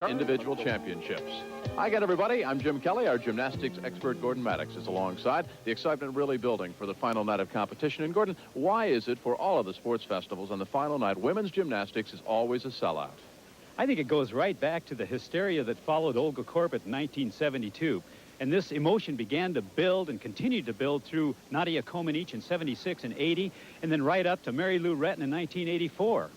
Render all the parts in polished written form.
Individual championships. Hi again, everybody. I'm Jim Kelly. Our gymnastics expert, Gordon Maddox, is alongside. The excitement really building for the final night of competition. And, Gordon, why is it for all of the sports festivals on the final night, women's gymnastics is always a sellout? I think it goes right back to the hysteria that followed Olga Korbut in 1972. And this emotion began to build and continued to build through Nadia Comaneci in 76 and 80, and then right up to Mary Lou Retton in 1984.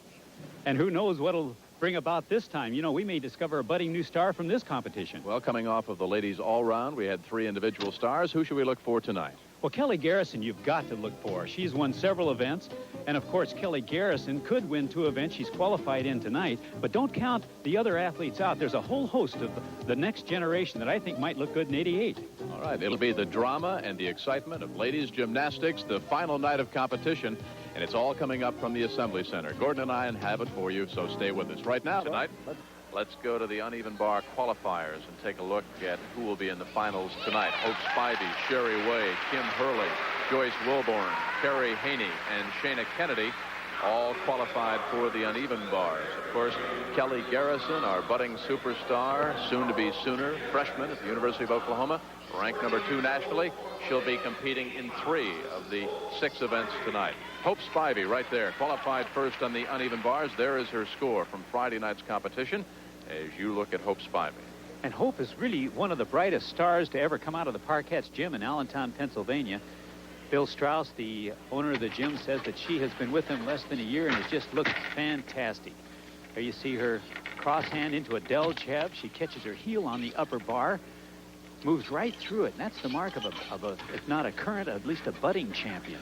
And who knows what'll bring about this time. You know, we may discover a budding new star from this competition. Well, coming off of the ladies all-round, we had 3 individual stars. Who should we look for tonight? Well, Kelly Garrison, you've got to look for. She's won several events, and of course, Kelly Garrison could win 2 events she's qualified in tonight, but don't count the other athletes out. There's a whole host of the next generation that I think might look good in 88. All right, it'll be the drama and the excitement of ladies gymnastics, the final night of competition, and it's all coming up from the Assembly Center. Gordon and I have it for you, so stay with us. Right now, tonight, let's go to the uneven bar qualifiers and take a look at who will be in the finals tonight. Hope Spivey, Sherry Way, Kim Hurley, Joyce Wilborn, Carrie Haney, and Shayna Kennedy all qualified for the uneven bars. Of course, Kelly Garrison, our budding superstar, soon-to-be Sooner, freshman at the University of Oklahoma, ranked number 2 nationally. She'll be competing in 3 of the 6 events tonight. Hope Spivey right there, qualified first on the uneven bars. There is her score from Friday night's competition as you look at Hope Spivey. And Hope is really one of the brightest stars to ever come out of the Parkettes gym in Allentown, Pennsylvania. Bill Strauss, the owner of the gym, says that she has been with him less than a year and has just looked fantastic. There you see her cross hand into a del jab. She catches her heel on the upper bar, moves right through it, and that's the mark of a if not a current, at least a budding champion.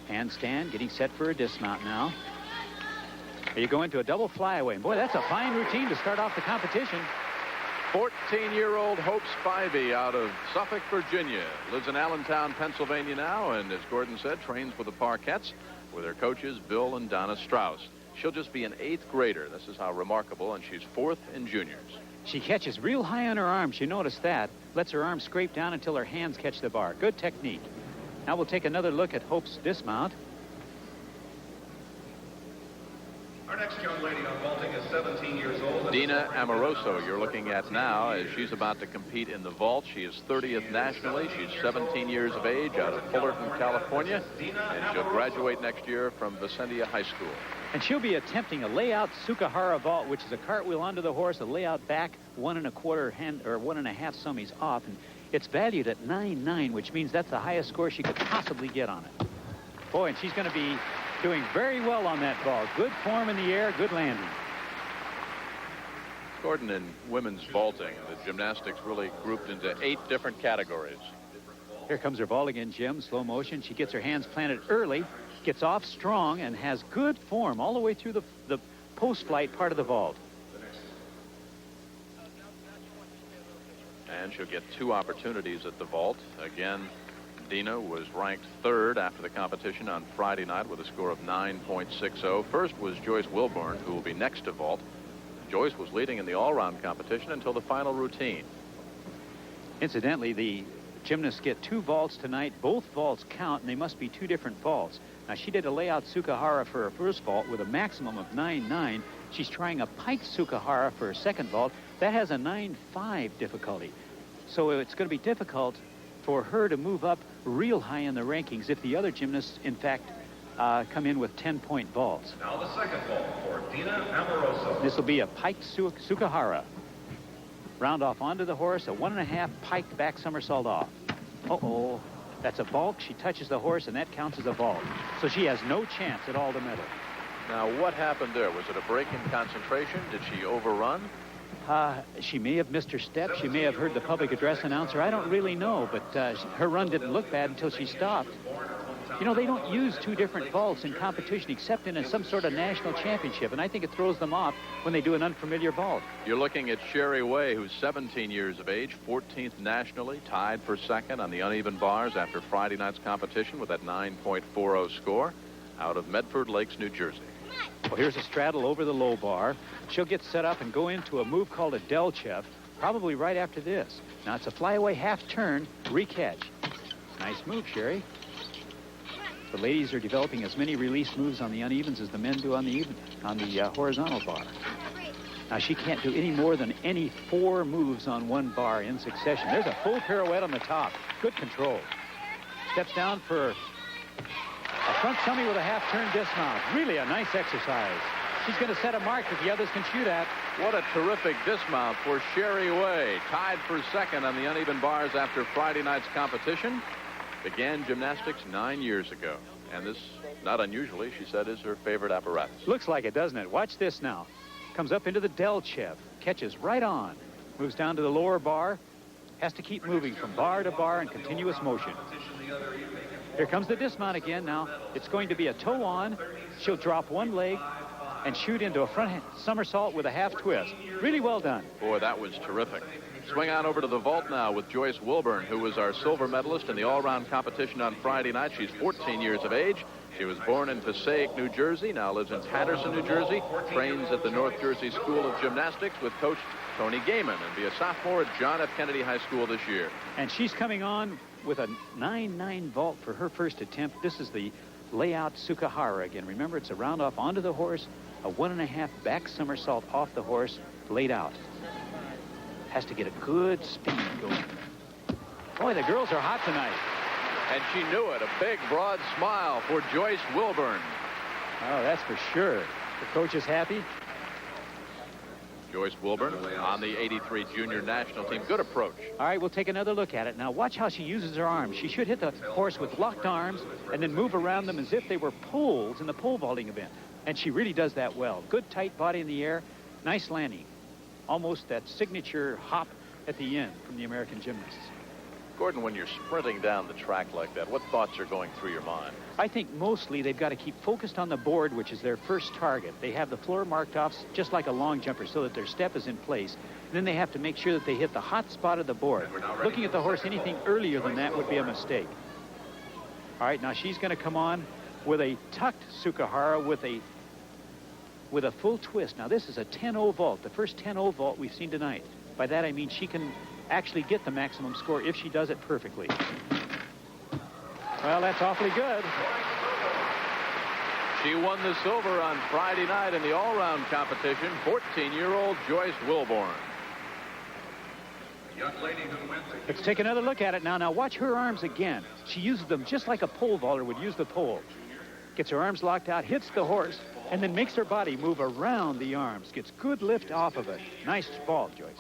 Handstand, getting set for a dismount now. There you go into a double flyaway. And boy, that's a fine routine to start off the competition. 14-year-old Hope Spivey out of Suffolk, Virginia. Lives in Allentown, Pennsylvania now, and as Gordon said, trains with the Parkettes with her coaches Bill and Donna Strauss. She'll just be an 8th grader. This is how remarkable, and she's 4th in juniors. She catches real high on her arms. You notice that. Lets her arms scrape down until her hands catch the bar. Good technique. Now we'll take another look at Hope's dismount. Our next young lady on vaulting is 17 years old. Dina Amoroso you're looking at now as she's about to compete in the vault. She is 30th nationally. She's 17 years of age out of Fullerton, California, and she'll graduate next year from Vicentia High School. And she'll be attempting a layout Sukahara vault, which is a cartwheel onto the horse, a layout back 1 1/4 hand or 1 1/2 summies off, and it's valued at 9.9, which means that's the highest score she could possibly get on it. Boy, and she's going to be doing very well on that vault. Good form in the air, good landing. Gordon, in women's vaulting, the gymnastics really grouped into 8 different categories. Here comes her vault again, Jim, slow motion. She gets her hands planted early, gets off strong, and has good form all the way through the post-flight part of the vault. And she'll get 2 opportunities at the vault. Again, Dina was ranked 3rd after the competition on Friday night with a score of 9.60. First was Joyce Wilborn, who will be next to vault. Joyce was leading in the all-round competition until the final routine. Incidentally, the gymnasts get 2 vaults tonight. Both vaults count, and they must be 2 different vaults. Now, she did a layout Sukahara for her first vault with a maximum of 9.9. She's trying a pike Sukahara for her second vault. That has a 9.5 difficulty. So it's going to be difficult for her to move up real high in the rankings if the other gymnasts, in fact, come in with 10-point vaults. Now the second vault for Dina Amoroso. This will be a pike Sukahara. Round off onto the horse, a 1 1/2 pike back somersault off. Uh-oh. That's a balk. She touches the horse, and that counts as a vault. So she has no chance at all to medal. Now, what happened there? Was it a break in concentration? Did she overrun? She may have missed her step. She may have heard the public address announcer. I don't really know, but her run didn't look bad until she stopped. You know, they don't use 2 different vaults in competition except in some sort of national championship, and I think it throws them off when they do an unfamiliar vault. You're looking at Sherry Way, who's 17 years of age, 14th nationally, tied for 2nd on the uneven bars after Friday night's competition with that 9.40 score out of Medford Lakes, New Jersey. Well, here's a straddle over the low bar. She'll get set up and go into a move called a Delchev, probably right after this. Now, it's a flyaway half turn, recatch. Nice move, Sherry. The ladies are developing as many release moves on the unevens as the men do on the horizontal bar. Now, she can't do any more than any 4 moves on one bar in succession. There's a full pirouette on the top. Good control. Steps down for a front tummy with a half-turn dismount. Really a nice exercise. She's going to set a mark that the others can shoot at. What a terrific dismount for Sherry Way. Tied for second on the uneven bars after Friday night's competition. Began gymnastics 9 years ago. And this, not unusually, she said, is her favorite apparatus. Looks like it, doesn't it? Watch this now. Comes up into the Delchev. Catches right on. Moves down to the lower bar. Has to keep moving from bar to bar in continuous motion. Here comes the dismount again. Now, it's going to be a toe on. She'll drop one leg and shoot into a front somersault with a half twist. Really well done. Boy, that was terrific. Swing on over to the vault now with Joyce Wilburn, who was our silver medalist in the all-round competition on Friday night. She's 14 years of age. She was born in Passaic, New Jersey, now lives in Patterson, New Jersey, trains at the North Jersey School of Gymnastics with Coach Tony Gaiman, and be a sophomore at John F. Kennedy High School this year. And she's coming on with a 9-9 vault for her first attempt. This is the layout Sukahara again. Remember, it's a round off onto the horse, a 1.5 back somersault off the horse, laid out. Has to get a good speed going. Boy, the girls are hot tonight. And she knew it. A big, broad smile for Joyce Wilburn. Oh, that's for sure. The coach is happy. Joyce Wilburn on the 83 junior national team. Good approach. All right, we'll take another look at it. Now, watch how she uses her arms. She should hit the horse with locked arms and then move around them as if they were poles in the pole vaulting event. And she really does that well. Good, tight body in the air. Nice landing. Almost that signature hop at the end from the American gymnasts. Gordon, when you're sprinting down the track like that, what thoughts are going through your mind? I think mostly they've got to keep focused on the board, which is their first target. They have the floor marked off just like a long jumper so that their step is in place. And then they have to make sure that they hit the hot spot of the board. Looking at the horse anything earlier than that would be a mistake. All right, now she's going to come on with a tucked Sukahara with a full twist. Now this is a 10-0 vault, the first 10-0 vault we've seen tonight. By that I mean she can actually get the maximum score if she does it perfectly. Well, that's awfully good. She won the silver on Friday night in the all-round competition. 14-year-old Joyce Wilburn. Let's take another look at it now. Now watch her arms again. She uses them just like a pole vaulter would use the pole. Gets her arms locked out, hits the horse, and then makes her body move around the arms. Gets good lift off of it. Nice vault, Joyce.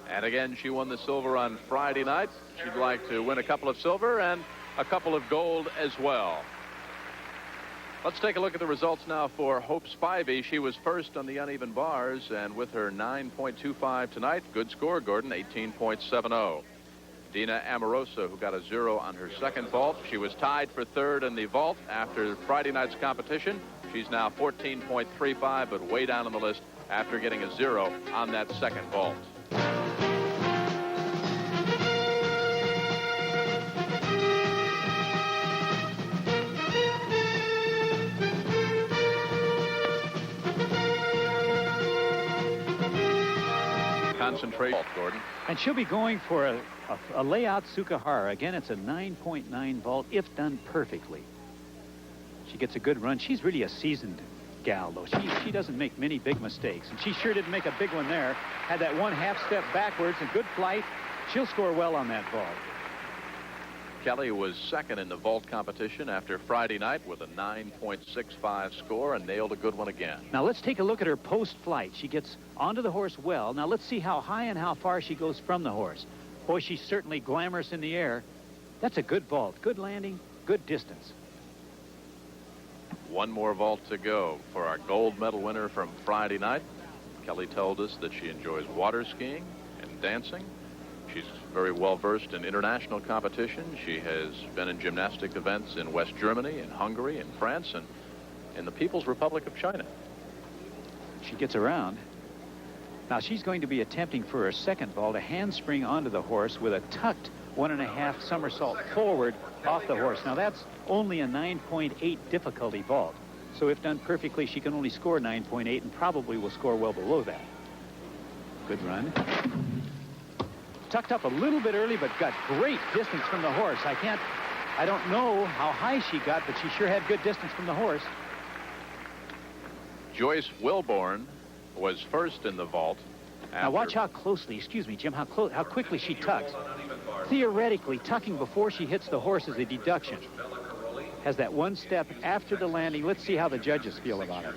And again, she won the silver on Friday night. She'd like to win a couple of silver and a couple of gold as well. Let's take a look at the results now for Hope Spivey. She was first on the uneven bars, and with her 9.25 tonight, good score, Gordon, 18.70. Dina Amoroso, who got a 0 on her second vault. She was tied for third in the vault after Friday night's competition. She's now 14.35, but way down on the list after getting a 0 on that second vault. Concentrate, Gordon. And she'll be going for a layout Sukahara. Again, it's a 9.9 vault if done perfectly. She gets a good run. She's really a seasoned gal, though. She doesn't make many big mistakes. And she sure didn't make a big one there. Had that one half step backwards and good flight. She'll score well on that vault. Kelly was second in the vault competition after Friday night with a 9.65 score and nailed a good one again. Now let's take a look at her post-flight. She gets onto the horse well. Now let's see how high and how far she goes from the horse. Boy, she's certainly glamorous in the air. That's a good vault. Good landing, good distance. One more vault to go for our gold medal winner from Friday night. Kelly told us that she enjoys water skiing and dancing. She's very well versed in international competition. She has been in gymnastic events in West Germany, in Hungary, in France, and in the People's Republic of China. She gets around. Now she's going to be attempting for her second vault, a handspring onto the horse with a tucked 1.5 somersault forward off the horse. Now that's only a 9.8 difficulty vault. So if done perfectly, she can only score 9.8 and probably will score well below that. Good run. Tucked up a little bit early, but got great distance from the horse. I don't know how high she got, but she sure had good distance from the horse. Joyce Wilburn was first in the vault. Now watch how closely, excuse me, Jim, how quickly she tucks. Theoretically, tucking before she hits the horse is a deduction. Has that one step after the landing. Let's see how the judges feel about it.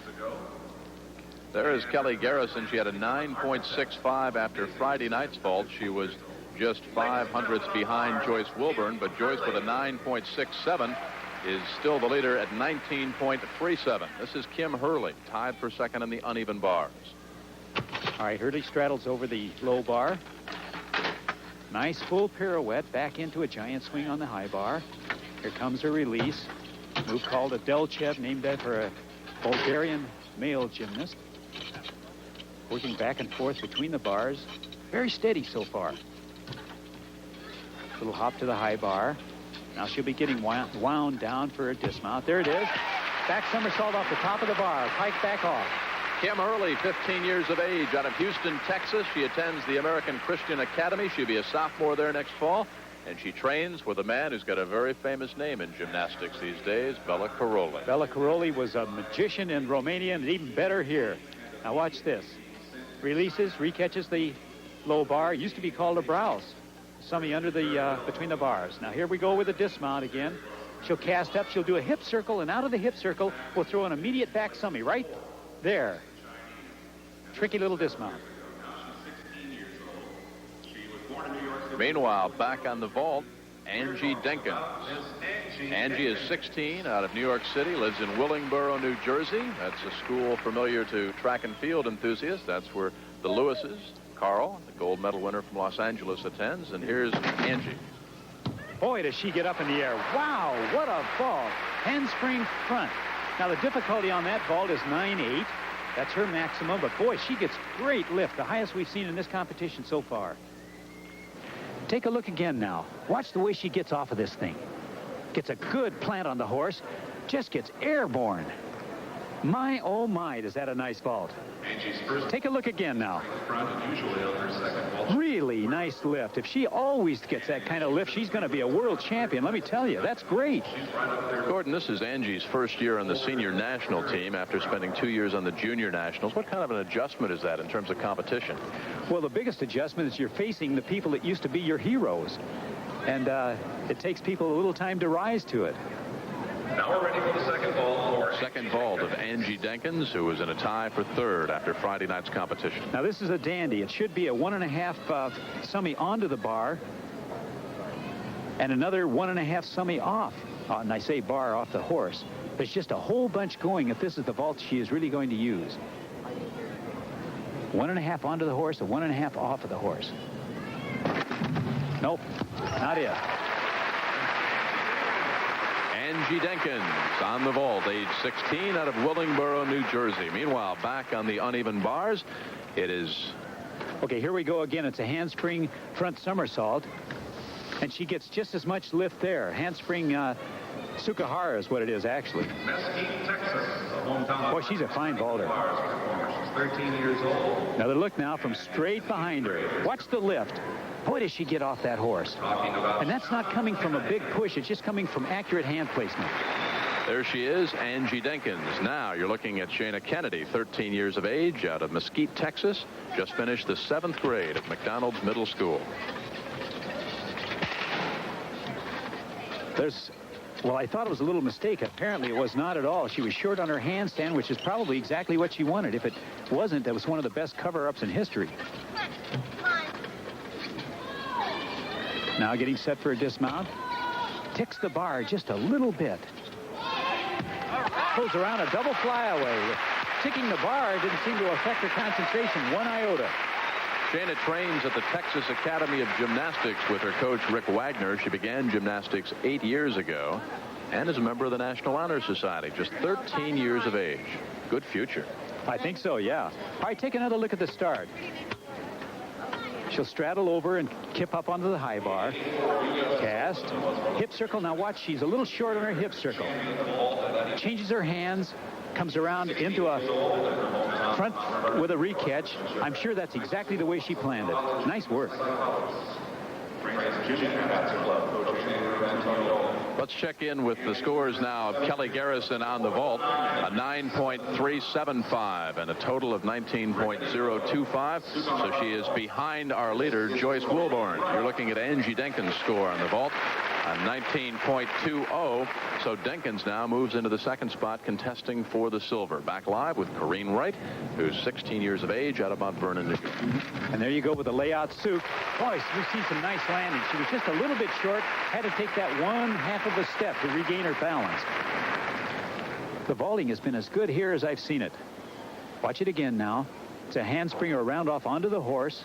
There is Kelly Garrison. She had a 9.65 after Friday night's vault. She was just 5/100ths behind Joyce Wilburn, but Joyce with a 9.67 is still the leader at 19.37. This is Kim Hurley, tied for second in the uneven bars. All right, Hurley straddles over the low bar. Nice full pirouette back into a giant swing on the high bar. Here comes her release. Move called a Delchev, named after a Bulgarian male gymnast. Working back and forth between the bars. Very steady so far. Little hop to the high bar. Now she'll be getting wound down for a dismount. There it is. Back somersault off the top of the bar. Pike back off. Kim Hurley, 15 years of age, out of Houston, Texas. She attends the American Christian Academy. She'll be a sophomore there next fall. And she trains with a man who's got a very famous name in gymnastics these days, Bela Karolyi. Bela Karolyi was a magician in Romania, and even better here. Now watch this. Releases, recatches the low bar. It used to be called a browse. Summy under the between the bars. Now here we go with a dismount again. She'll cast up. She'll do a hip circle, and out of the hip circle, we'll throw an immediate back summy right there. Tricky little dismount. Meanwhile, back on the vault, Angie Denkins. Angie is 16, out of New York City, lives in Willingboro, New Jersey. That's a school familiar to track and field enthusiasts. That's where the Lewises, Carl, the gold medal winner from Los Angeles, attends. And here's Angie. Boy, does she get up in the air. Wow, what a vault. Handspring front. Now, the difficulty on that vault is 9.8. That's her maximum, but boy, she gets great lift, the highest we've seen in this competition so far. Take a look again now. Watch the way she gets off of this thing. Gets a good plant on the horse. Just gets airborne. My, oh my, is that a nice vault. Take a look again now. Really nice lift. If she always gets that kind of lift, she's going to be a world champion. Let me tell you, that's great. Gordon, this is Angie's first year on the senior national team after spending 2 years on the junior nationals. What kind of an adjustment is that in terms of competition? Well, the biggest adjustment is you're facing the people that used to be your heroes. And it takes people a little time to rise to it. Now we're ready for the second vault. Second vault of Angie Denkins, who was in a tie for third after Friday night's competition. Now, this is a dandy. It should be a 1.5 summy onto the bar and another 1.5 summy off. And I say bar off the horse. There's just a whole bunch going if this is the vault she is really going to use. 1.5 onto the horse, a 1.5 off of the horse. Nope, not it. Angie Denkins on the vault, age 16, out of Willingboro, New Jersey. Meanwhile, back on the uneven bars, it is... Okay, here we go again. It's a handspring front somersault. And she gets just as much lift there. Handspring Sukahara is what it is, actually. Mesquite, Texas, the hometown. Boy, she's a fine vaulter. She's 13 years old. Another look now from straight behind her. Watch the lift. Boy, does she get off that horse. And that's not coming from a big push. It's just coming from accurate hand placement. There she is, Angie Denkins. Now you're looking at Shana Kennedy, 13 years of age, out of Mesquite, Texas. Just finished the 7th grade at McDonald's Middle School. Well, I thought it was a little mistake. Apparently, it was not at all. She was short on her handstand, which is probably exactly what she wanted. If it wasn't, that was one of the best cover-ups in history. Now getting set for a dismount. Ticks the bar just a little bit. Pulls around a double flyaway. Ticking the bar didn't seem to affect her concentration one iota. Shana trains at the Texas Academy of Gymnastics with her coach, Rick Wagner. She began gymnastics 8 years ago and is a member of the National Honor Society. Just 13 years of age. Good future. I think so, yeah. All right, take another look at the start. She'll straddle over and kip up onto the high bar. Cast. Hip circle. Now watch, she's a little short on her hip circle. Changes her hands. Comes around into a front with a recatch. I'm sure that's exactly the way she planned it. Nice work. Let's check in with the scores now of Kelly Garrison on the vault. A 9.375 and a total of 19.025. So she is behind our leader, Joyce Wilborn. You're looking at Angie Denkin's score on the vault. A 19.20. So Denkins now moves into the second spot, contesting for the silver. Back live with Corrine Wright, who's 16 years of age, out of Mount Vernon, New York. And there you go with the layout Suk. Boy, we see some nice landing. She was just a little bit short, had to take that 1/2 of a step to regain her balance. The vaulting has been as good here as I've seen it. Watch it again now. It's a handspring or a round off onto the horse.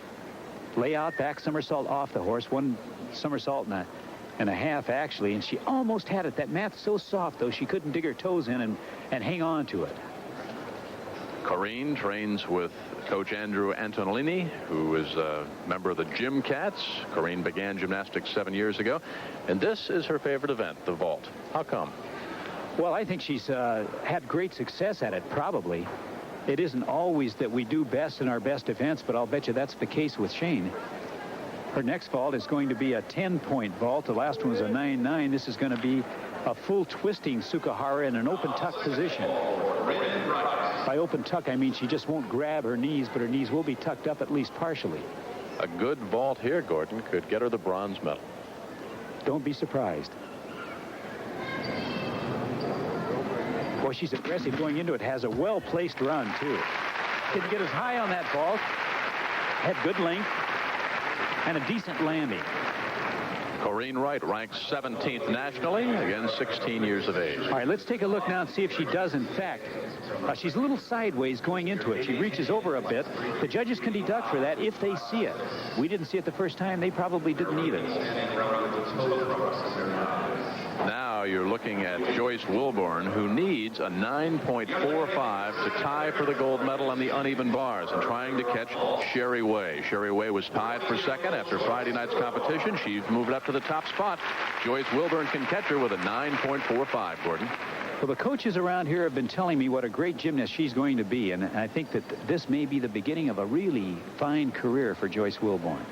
Layout, back somersault off the horse. 1 somersault and a half, actually, and she almost had it. That mat's so soft, though, she couldn't dig her toes in and hang on to it. Corrine trains with Coach Andrew Antonellini, who is a member of the Gym Cats. Corrine began gymnastics 7 years ago, and this is her favorite event, the vault. How come? Well, I think she's had great success at it, probably. It isn't always that we do best in our best events, but I'll bet you that's the case with Shane. Her next vault is going to be a 10-point vault. The last one was a 9-9. This is going to be a full twisting Sukahara in an open tuck position. By open tuck, I mean she just won't grab her knees, but her knees will be tucked up at least partially. A good vault here, Gordon, could get her the bronze medal. Don't be surprised. Boy, she's aggressive going into it. Has a well-placed run, too. Didn't get as high on that vault. Had good length. And a decent landing. Corrine Wright ranks 17th nationally, again 16 years of age. All right, let's take a look now and see if she does, in fact. She's a little sideways going into it. She reaches over a bit. The judges can deduct for that if they see it. We didn't see it the first time. They probably didn't either. Now you're looking at Joyce Wilborn, who needs a 9.45 to tie for the gold medal on the uneven bars and trying to catch Sherry Way. Sherry Way was tied for second after Friday night's competition. She's moved up to the top spot. Joyce Wilborn can catch her with a 9.45, Gordon. Well, the coaches around here have been telling me what a great gymnast she's going to be, and I think that this may be the beginning of a really fine career for Joyce Wilborn.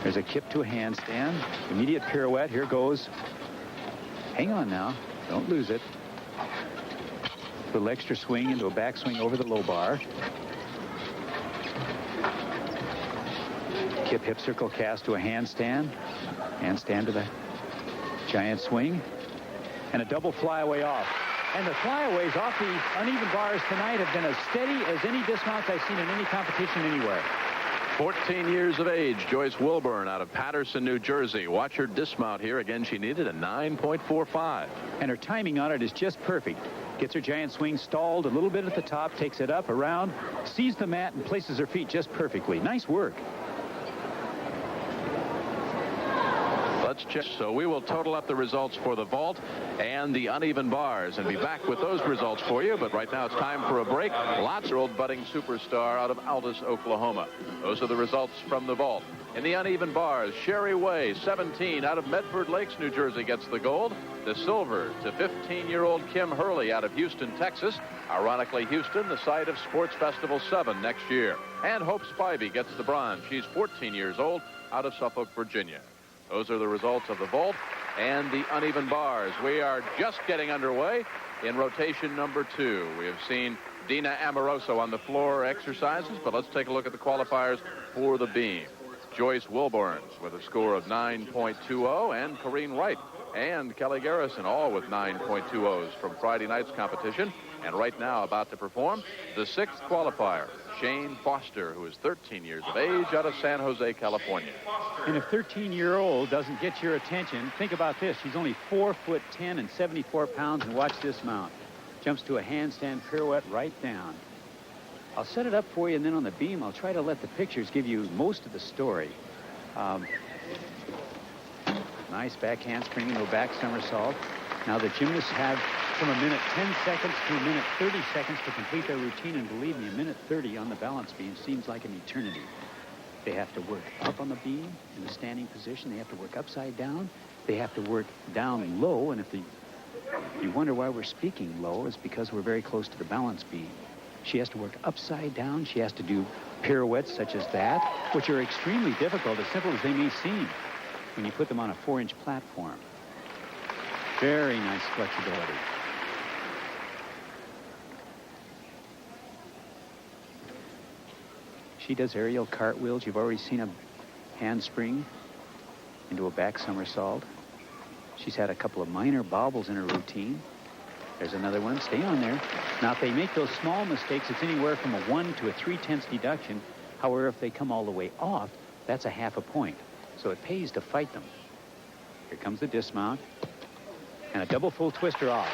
There's a kip to a handstand. Immediate pirouette. Here goes. Hang on now. Don't lose it. A little extra swing into a backswing over the low bar. Kip hip circle cast to a handstand. Handstand to the giant swing. And a double flyaway off. And the flyaways off the uneven bars tonight have been as steady as any dismounts I've seen in any competition anywhere. 14 years of age, Joyce Wilborn out of Paterson, New Jersey. Watch her dismount here. Again, she needed a 9.45. And her timing on it is just perfect. Gets her giant swing stalled a little bit at the top, takes it up, around, sees the mat, and places her feet just perfectly. Nice work. Let's check. So we will total up the results for the vault and the uneven bars and be back with those results for you. But right now it's time for a break. Lots of old budding superstar out of Aldous, Oklahoma. Those are the results from the vault. In the uneven bars, Sherry Way, 17, out of Medford Lakes, New Jersey, gets the gold. The silver to 15-year-old Kim Hurley out of Houston, Texas. Ironically, Houston, the site of Sports Festival 7 next year. And Hope Spivey gets the bronze. She's 14 years old, out of Suffolk, Virginia. Those are the results of the vault and the uneven bars. We are just getting underway in rotation number 2. We have seen Dina Amoroso on the floor exercises, but let's take a look at the qualifiers for the beam. Joyce Wilborn with a score of 9.20, and Corrine Wright and Kelly Garrison all with 9.20s from Friday night's competition. And right now about to perform the 6th qualifier, Shane Foster, who is 13 years of age, out of San Jose, California. And if 13-year-old doesn't get your attention, think about this. She's only 4'10" and 74 pounds, and watch this mount. Jumps to a handstand pirouette right down. I'll set it up for you, and then on the beam, I'll try to let the pictures give you most of the story. Nice back handspring into a back somersault. Now the gymnasts have from a minute 10 seconds to a minute 30 seconds to complete their routine, and believe me, a minute 30 on the balance beam seems like an eternity. They have to work up on the beam in the standing position. They have to work upside down. They have to work down low, and if you wonder why we're speaking low, it's because we're very close to the balance beam. She has to work upside down. She has to do pirouettes such as that, which are extremely difficult, as simple as they may seem, when you put them on a 4-inch platform. Very nice flexibility. She does aerial cartwheels. You've already seen a handspring into a back somersault. She's had a couple of minor bobbles in her routine. There's another one. Stay on there. Now, if they make those small mistakes, it's anywhere from a 1 to a 3/10 deduction. However, if they come all the way off, that's a half a point. So it pays to fight them. Here comes the dismount. And a double full twister off.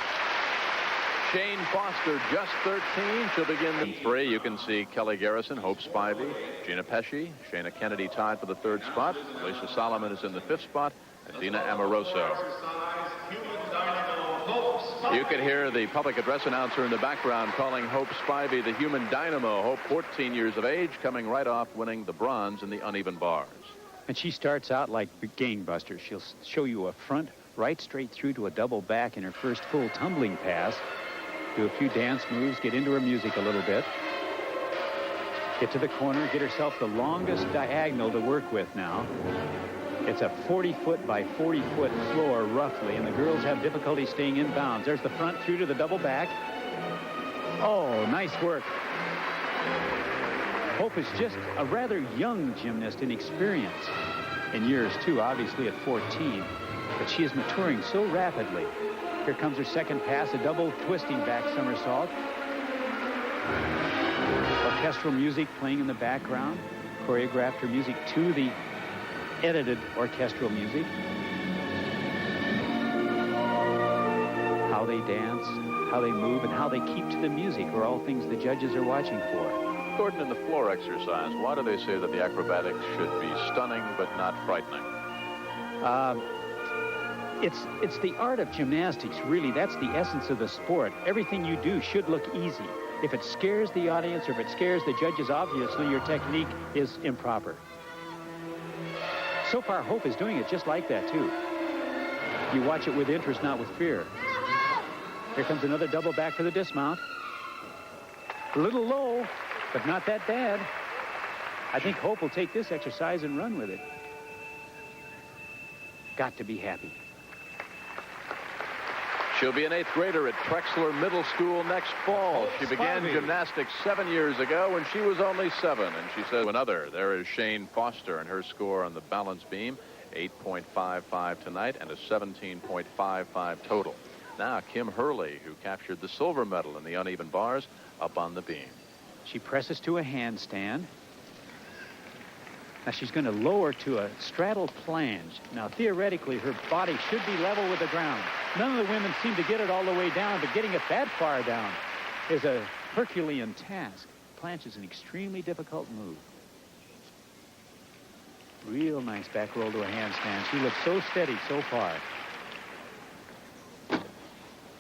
Shane Foster, just 13. She'll begin in 3. You can see Kelly Garrison, Hope Spivey, Gina Pesci, Shayna Kennedy tied for the 3rd spot. Alicia Solomon is in the 5th spot, and Dina Amoroso. You can hear the public address announcer in the background calling Hope Spivey the human dynamo. Hope, 14 years of age, coming right off winning the bronze in the uneven bars. And she starts out like gangbusters. She'll show you a front right straight through to a double back in her first full tumbling pass. Do a few dance moves, get into her music a little bit. Get to the corner, get herself the longest diagonal to work with now. It's a 40-foot by 40-foot floor, roughly, and the girls have difficulty staying in bounds. There's the front through to the double back. Oh, nice work. Hope is just a rather young gymnast in experience. In years, too, obviously at 14. But she is maturing so rapidly. Here comes her second pass, a double twisting back somersault. Orchestral music playing in the background. Choreographed her music to the edited orchestral music. How they dance, how they move, and how they keep to the music are all things the judges are watching for. Gordon, in the floor exercise, why do they say that the acrobatics should be stunning but not frightening? It's the art of gymnastics, really. That's the essence of the sport. Everything you do should look easy. If it scares the audience or if it scares the judges, obviously your technique is improper. So far, Hope is doing it just like that, too. You watch it with interest, not with fear. Here comes another double back for the dismount. A little low, but not that bad. I think Hope will take this exercise and run with it. Got to be happy. She'll be an 8th grader at Trexler Middle School next fall. She began gymnastics 7 years ago when she was only 7. And she said another. There is Shane Foster and her score on the balance beam. 8.55 tonight and a 17.55 total. Now Kim Hurley, who captured the silver medal in the uneven bars, up on the beam. She presses to a handstand. Now she's going to lower to a straddle plunge. Now theoretically her body should be level with the ground. None of the women seem to get it all the way down, but getting it that far down is a Herculean task. Planche is an extremely difficult move. Real nice back roll to a handstand. She looks so steady so far.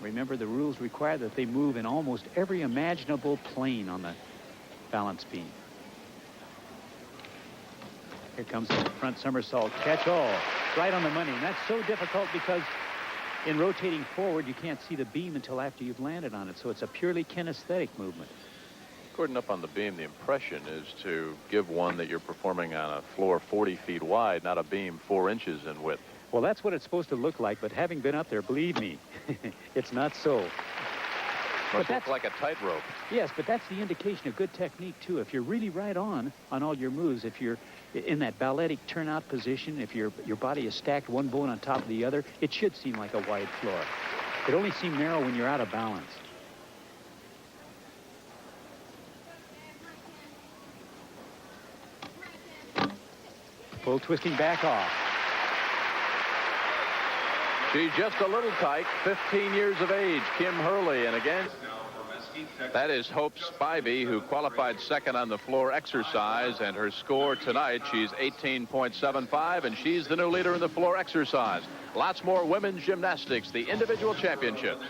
Remember, the rules require that they move in almost every imaginable plane on the balance beam. Here comes the front somersault catch-all, right on the money. And that's so difficult because in rotating forward, you can't see the beam until after you've landed on it. So it's a purely kinesthetic movement. Gordon, up on the beam, the impression is to give one that you're performing on a floor 40 feet wide, not a beam 4 inches in width. Well, that's what it's supposed to look like. But having been up there, believe me, it's not so. Must look like a tightrope. Yes, but that's the indication of good technique, too. If you're really right on all your moves, if you're in that balletic turnout position, if your body is stacked one bone on top of the other, it should seem like a wide floor. It only seems narrow when you're out of balance. Full twisting back off. She's just a little tight, 15 years of age, Kim Hurley. And again, that is Hope Spivey, who qualified second on the floor exercise. And her score tonight, she's 18.75, and she's the new leader in the floor exercise. Lots more women's gymnastics, the individual championships.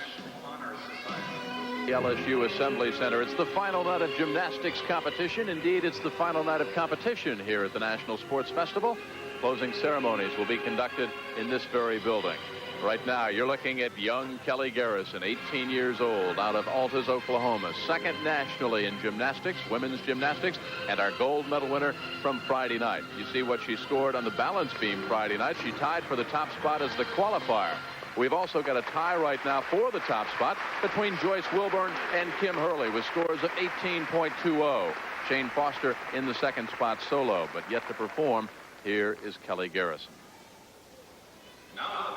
The LSU Assembly Center. It's the final night of gymnastics competition. Indeed, it's the final night of competition here at the National Sports Festival. Closing ceremonies will be conducted in this very building. Right now, you're looking at young Kelly Garrison, 18 years old, out of Altus, Oklahoma. Second nationally in gymnastics, women's gymnastics, and our gold medal winner from Friday night. You see what she scored on the balance beam Friday night. She tied for the top spot as the qualifier. We've also got a tie right now for the top spot between Joyce Wilburn and Kim Hurley with scores of 18.20. Shane Foster in the second spot solo, but yet to perform. Here is Kelly Garrison.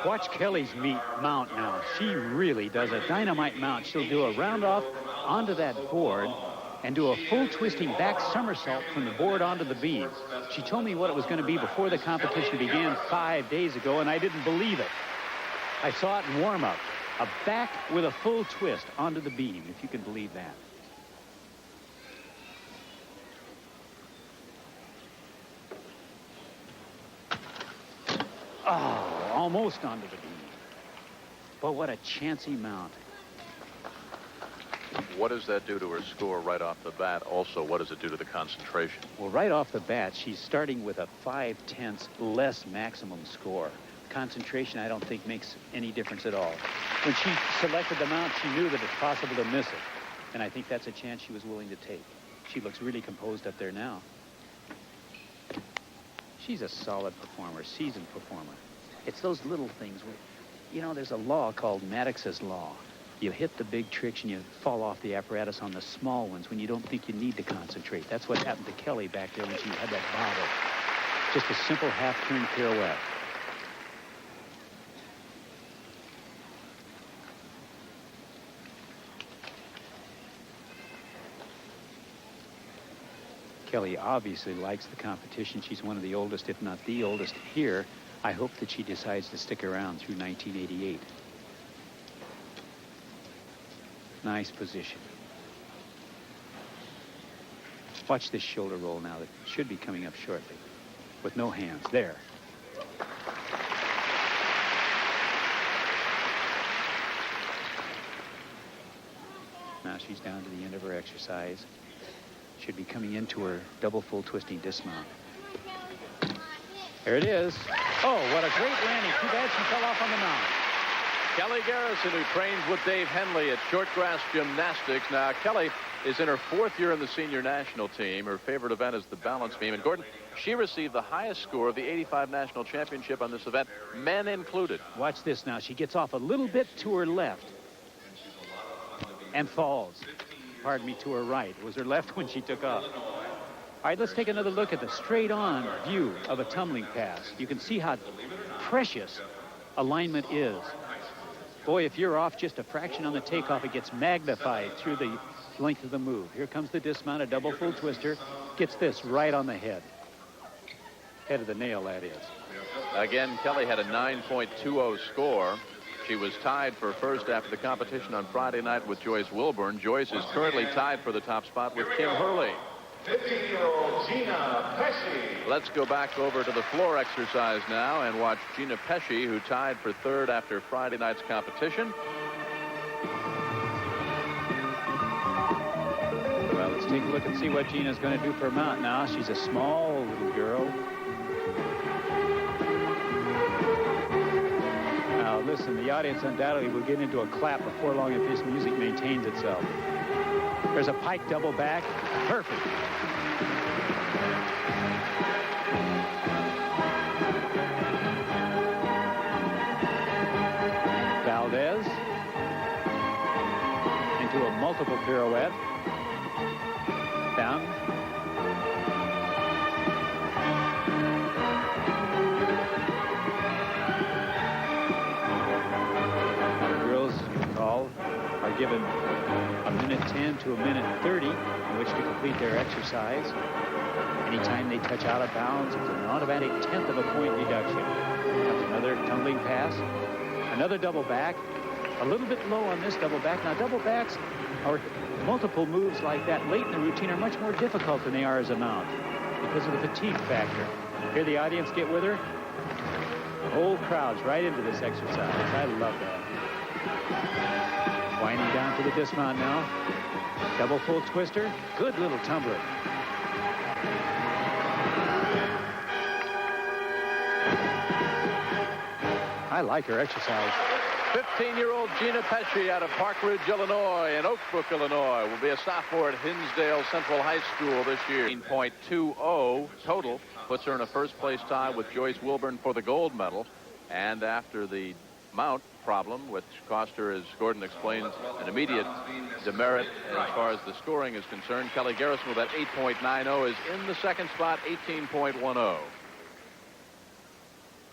Watch Kelly's mount now. She really does a dynamite mount. She'll do a round off onto that board and do a full twisting back somersault from the board onto the beam. She told me what it was going to be before the competition began 5 days ago, and I didn't believe it. I saw it in warm-up. A back with a full twist onto the beam, if you can believe that. Oh, almost onto the beam. But what a chancy mount. What does that do to her score right off the bat? Also, what does it do to the concentration? Well, right off the bat, she's starting with a 5/10 less maximum score. Concentration, I don't think, makes any difference at all. When she selected the mount, she knew that it's possible to miss it. And I think that's a chance she was willing to take. She looks really composed up there now. She's a solid performer, seasoned performer. It's those little things where, you know, there's a law called Maddox's law. You hit the big tricks and you fall off the apparatus on the small ones when you don't think you need to concentrate. That's what happened to Kelly back there when she had that bobble. Just a simple half-turn pirouette. Kelly obviously likes the competition. She's one of the oldest, if not the oldest, here. I hope that she decides to stick around through 1988. Nice position. Watch this shoulder roll now that should be coming up shortly. With no hands. There. Now she's down to the end of her exercise. Should be coming into her double full twisting dismount. There it is. Oh, what a great landing. Too bad she fell off on the mount. Kelly Garrison, who trains with Dave Henley at Short Grass Gymnastics. Now, Kelly is in her 4th year in the senior national team. Her favorite event is the balance beam. And Gordon, she received the highest score of the '85 national championship on this event, men included. Watch this now. She gets off a little bit to her left and falls. Pardon me, to her right. It was her left when she took off. All right, let's take another look at the straight-on view of a tumbling pass. You can see how precious alignment is. Boy, if you're off just a fraction on the takeoff, it gets magnified through the length of the move. Here comes the dismount, a double full twister. Gets this right on the head. Head of the nail, that is. Again, Kelly had a 9.20 score. She was tied for first after the competition on Friday night with Joyce Wilburn. Joyce is currently tied for the top spot with Kim Hurley. 15-year-old Gina Pesci. Let's go back over to the floor exercise now and watch Gina Pesci, who tied for third after Friday night's competition. Well, let's take a look and see what Gina's going to do for a mount now. She's a small little girl. Now, listen, the audience undoubtedly will get into a clap before long if this music maintains itself. There's a pike double back. Perfect. Valdez into a multiple pirouette. Down. Are given a minute 10 to a minute 30 in which to complete their exercise. Anytime they touch out of bounds, it's an automatic 1/10 of a point deduction. That's another tumbling pass. Another double back. A little bit low on this double back. Now, double backs or multiple moves like that late in the routine are much more difficult than they are as a mount because of the fatigue factor. Here the audience get with her. The whole crowd's right into this exercise. I love that. Winding down to the dismount now. Double full twister. Good little tumbler. I like her exercise. 15-year-old Gina Pesci out of Park Ridge, Illinois, and Oak Brook, Illinois, will be a sophomore at Hinsdale Central High School this year. 18.20 total puts her in a first-place tie with Joyce Wilburn for the gold medal. And after the mount problem, which cost her, as Gordon explains, an immediate demerit as far as the scoring is concerned, Kelly Garrison with that 8.90 is in the second spot, 18.10.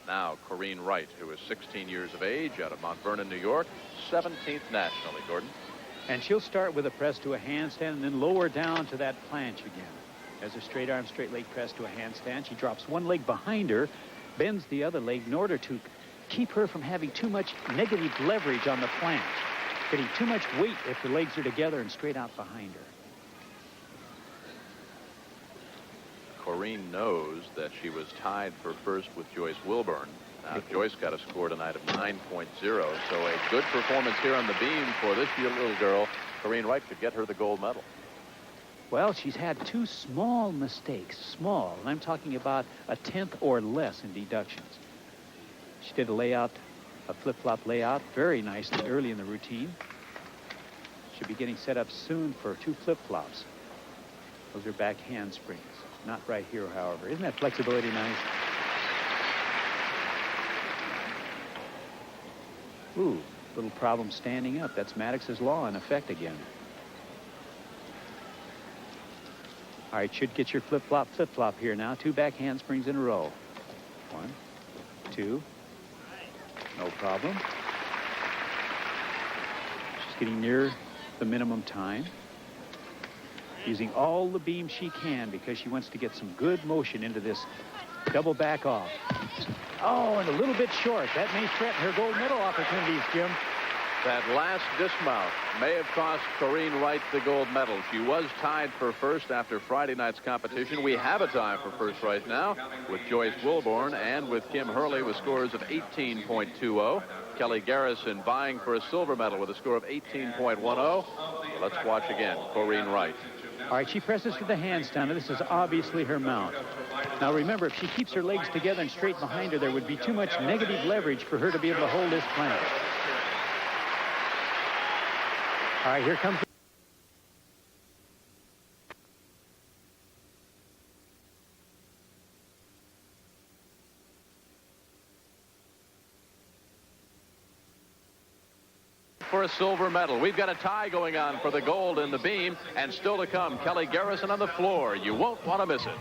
Now, Corrine Wright, who is 16 years of age, out of Mount Vernon, New York, 17th nationally, Gordon. And she'll start with a press to a handstand and then lower down to that planche again. As a straight arm, straight leg press to a handstand. She drops one leg behind her, bends the other leg in order to keep her from having too much negative leverage on the planche, getting too much weight if the legs are together and straight out behind her. Corrine knows that she was tied for first with Joyce Wilburn. Now, Joyce got a score tonight of 9.0, so a good performance here on the beam for this little girl. Corrine Wright could get her the gold medal. Well, she's had two small mistakes, small, and I'm talking about a tenth or less in deductions. She did a layout, a flip-flop layout, very nicely early in the routine. She'll be getting set up soon for two flip-flops. Those are back handsprings. Not right here, however. Isn't that flexibility nice? Ooh, little problem standing up. That's Maddox's law in effect again. All right, should get your flip-flop here now. Two back handsprings in a row. 1, 2. No problem. She's getting near the minimum time. Using all the beam she can because she wants to get some good motion into this double back off. Oh, and a little bit short. That may threaten her gold medal opportunities, Jim. That last dismount may have cost Corrine Wright the gold medal. She was tied for first after Friday night's competition. We have a tie for first right now with Joyce Wilburn and with Kim Hurley with scores of 18.20. Kelly Garrison vying for a silver medal with a score of 18.10. Let's watch again. Corrine Wright. All right, she presses to the handstand, and this is obviously her mount. Now remember, if she keeps her legs together and straight behind her, there would be too much negative leverage for her to be able to hold this planche. All right, here comes... for a silver medal. We've got a tie going on for the gold in the beam, and still to come, Kelly Garrison on the floor. You won't want to miss it.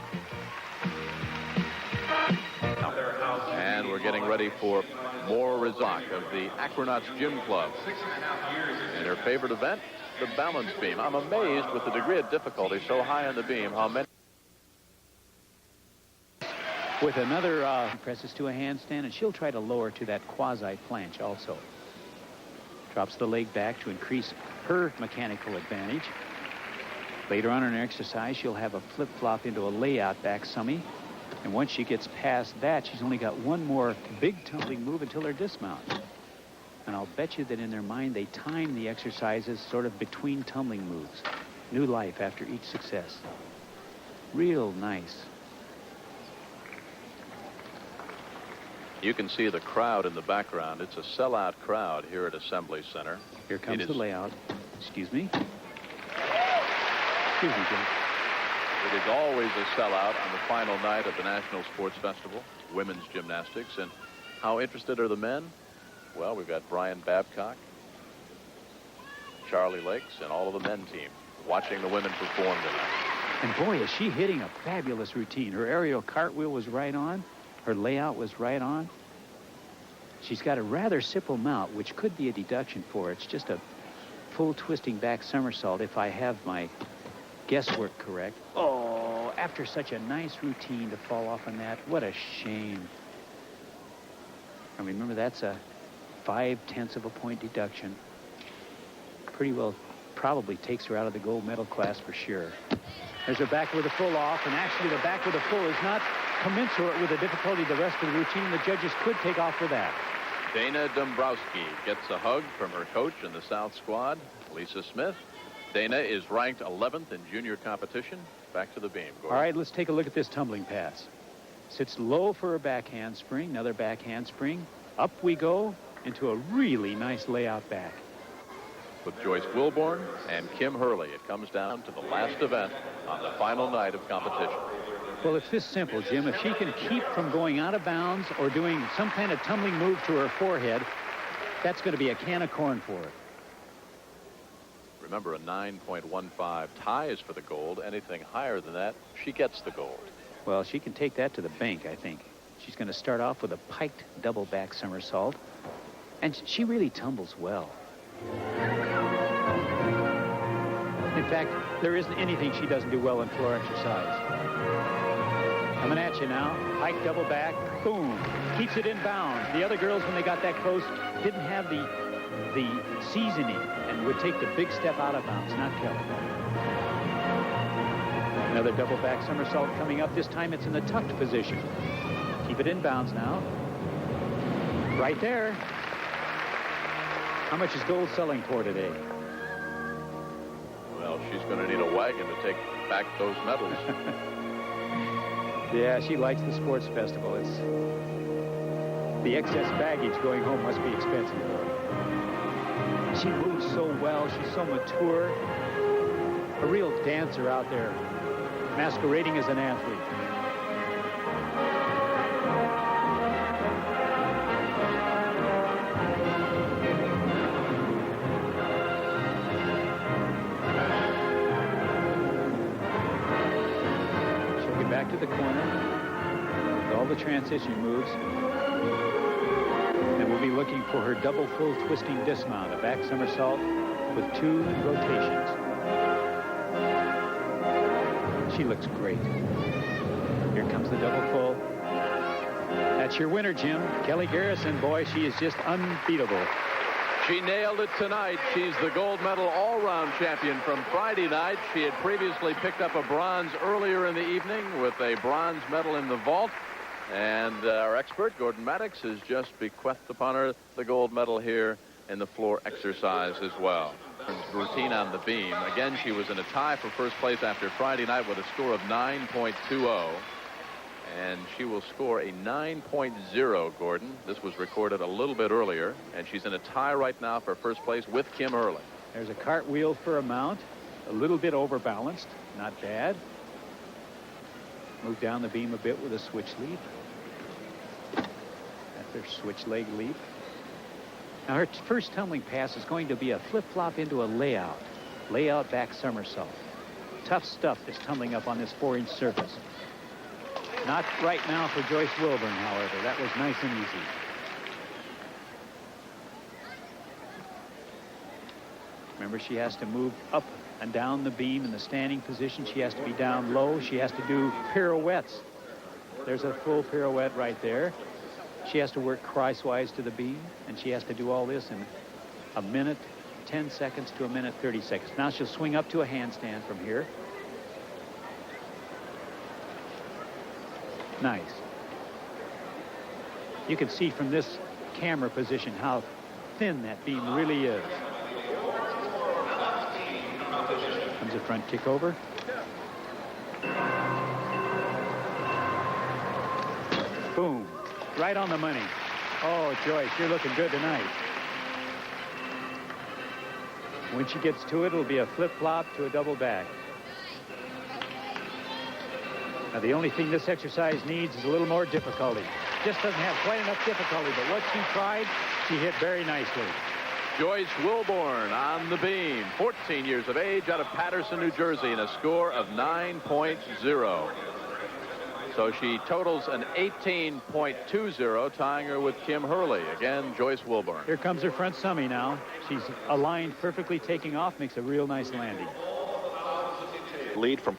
And we're getting ready for Maura Rizak of the Apparatus Gym Club. And her favorite event, the balance beam. I'm amazed with the degree of difficulty so high on the beam, how many... With another presses to a handstand, and she'll try to lower to that quasi-planche also. Drops the leg back to increase her mechanical advantage. Later on in her exercise, she'll have a flip-flop into a layout back summy. And once she gets past that, she's only got one more big tumbling move until her dismount. And I'll bet you that in their mind, they time the exercises sort of between tumbling moves. New life after each success. Real nice. You can see the crowd in the background. It's a sellout crowd here at Assembly Center. Here comes the layout. Excuse me. Excuse me, Jim. It is always a sellout on the final night of the National Sports Festival, women's gymnastics. And how interested are the men? Well, we've got Brian Babcock, Charlie Lakes, and all of the men team watching the women perform tonight. And boy, is she hitting a fabulous routine. Her aerial cartwheel was right on. Her layout was right on. She's got a rather simple mount, which could be a deduction for her. It's just a full twisting back somersault if I have my guesswork correct. Oh, after such a nice routine to fall off on that, what a shame. And remember, that's a 0.5 of a point deduction. Pretty well probably takes her out of the gold medal class for sure. There's her back with a full off, and actually the back with a full is not commensurate with the difficulty of the rest of the routine. The judges could take off for that. Dana Dombrowski gets a hug from her coach in the South squad, Lisa Smith. Dana is ranked 11th in junior competition. Back to the beam. Gordon. All right, let's take a look at this tumbling pass. Sits low for a back handspring, another back handspring. Up we go into a really nice layout back. With Joyce Wilborn and Kim Hurley, it comes down to the last event on the final night of competition. Well, it's this simple, Jim. If she can keep from going out of bounds or doing some kind of tumbling move to her forehead, that's going to be a can of corn for her. Remember, a 9.15 ties for the gold. Anything higher than that, she gets the gold. Well, she can take that to the bank, I think. She's going to start off with a piked double back somersault. And she really tumbles well. In fact, there isn't anything she doesn't do well in floor exercise. Coming at you now. Pike double back. Boom. Keeps it in bounds. The other girls, when they got that close, didn't have the seasoning and would take the big step out of bounds, not Kelly. Another double back somersault coming up. This time it's in the tucked position. Keep it in bounds now. Right there. How much is gold selling for today? Well, she's going to need a wagon to take back those medals. Yeah, she likes the sports festival. It's the excess baggage going home must be expensive. She moves so well. She's so mature. A real dancer out there, masquerading as an athlete. Back to the corner with all the transition moves, and we'll be looking for her double full twisting dismount, a back somersault with 2 rotations. She looks great. Here comes the double full. That's your winner, Jim. Kelly Garrison. Boy, she is just unbeatable. She nailed it tonight. She's the gold medal all-round champion from Friday night. She had previously picked up a bronze earlier in the evening with a bronze medal in the vault. And our expert, Gordon Maddox, has just bequeathed upon her the gold medal here in the floor exercise as well. Routine on the beam. Again, she was in a tie for first place after Friday night with a score of 9.20. And she will score a 9.0, Gordon. This was recorded a little bit earlier. And she's in a tie right now for first place with Kim Hurley. There's a cartwheel for a mount. A little bit overbalanced. Not bad. Move down the beam a bit with a switch leap. That's her switch leg leap. Now her first tumbling pass is going to be a flip-flop into a layout. Layout back somersault. Tough stuff that's tumbling up on this 4-inch surface. Not right now for Joyce Wilborn, however. That was nice and easy. Remember, she has to move up and down the beam in the standing position. She has to be down low. She has to do pirouettes. There's a full pirouette right there. She has to work crosswise to the beam, and she has to do all this in a minute, 10 seconds to a minute, 30 seconds. Now she'll swing up to a handstand from here. Nice. You can see from this camera position how thin that beam really is. Comes a front kick over. Boom. Right on the money. Oh, Joyce, you're looking good tonight. When she gets to it, it'll be a flip-flop to a double back. Now, the only thing this exercise needs is a little more difficulty. Just doesn't have quite enough difficulty, but what she tried, she hit very nicely. Joyce Wilborn on the beam, 14 years of age, out of Paterson, New Jersey, and a score of 9.0. So she totals an 18.20, tying her with Kim Hurley. Again, Joyce Wilborn. Here comes her front summy now. She's aligned perfectly, taking off, makes a real nice landing. Lead from